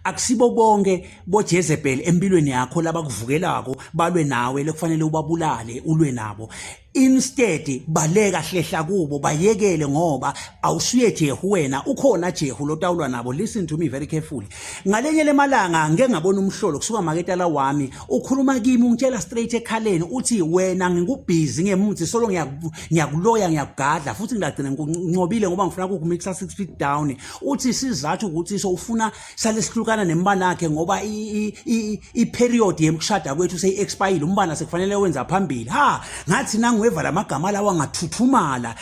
akusibo bonke boJEZEBEL empilweni yakho labakuvukelako balwe nawe lekufanele ubabulale ulwe nabo. Instead baleka hlehla kubo bayekele ngoba awusuye Jehu wena ukhona Jehu lotawulwa nabo. Listen to me very carefully. Ngalenye lemalanga ngeke ngabona umhlolo kusuka maketala wami ukhuluma kimi ungitshela straight ekhaleni uthi wena ngikubhizi ngemuthi solo ngiyakuloya ngiyakugadla futhi ngilagcina ngincobile ngoba ngifuna ukukumixa 6 feet down. Uthi sizathu ukuthi so ufuna salesihlukana nembana yakhe ngoba I period yemshada kwethu sey expire umbana sekufanele wenza phambili. Ha ngathi weva lamagama lawa ngathuthumala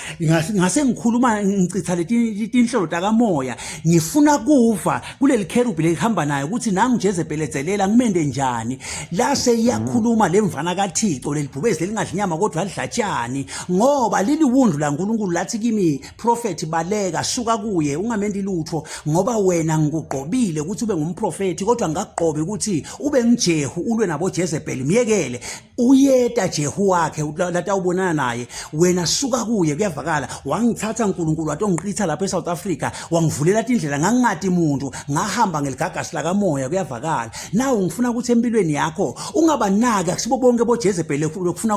ngase ngikhuluma ngicitha letinhlolo takamoya ngifuna kuva kuleli kherubhi lehamba nayo ukuthi nangu JEZEBEL edzelela ngimende njani la seyiyakhuluma lemvana kaThixo lelibhubezi lelingadla inyama kodwa lidlatshani ngoba lili wundlu laNkulunkulu lathi kimi prophet baleka suka kuye ungamendi lutho ngoba wena ngikugqobile ukuthi ube ngumprofeti kodwa ngakugqobe ukuthi ube ngiJehu ulwe nabo JEZEBEL miyekele uyeta Jehu wakhe latawubonana naye wena suka kuye kuyavakala wangithatha uNkulunkulu watongiqitha lapha eSouth Africa wangivulela indlela ngangingadi umuntu ngahamba ngeligagasi lakamoya kuyavakala. Nawe ngifuna ukuthi empilweni yakho ungabanaki akusibo bonke boJEZEBEL lokufuna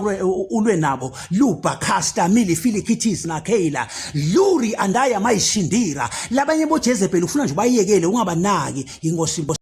ulwe nabo Luba Casta Mili Filikitis na Kayla Luri andaya mayishindira labanye boJEZEBEL ufuna nje bayekele ungabanaki inkosi.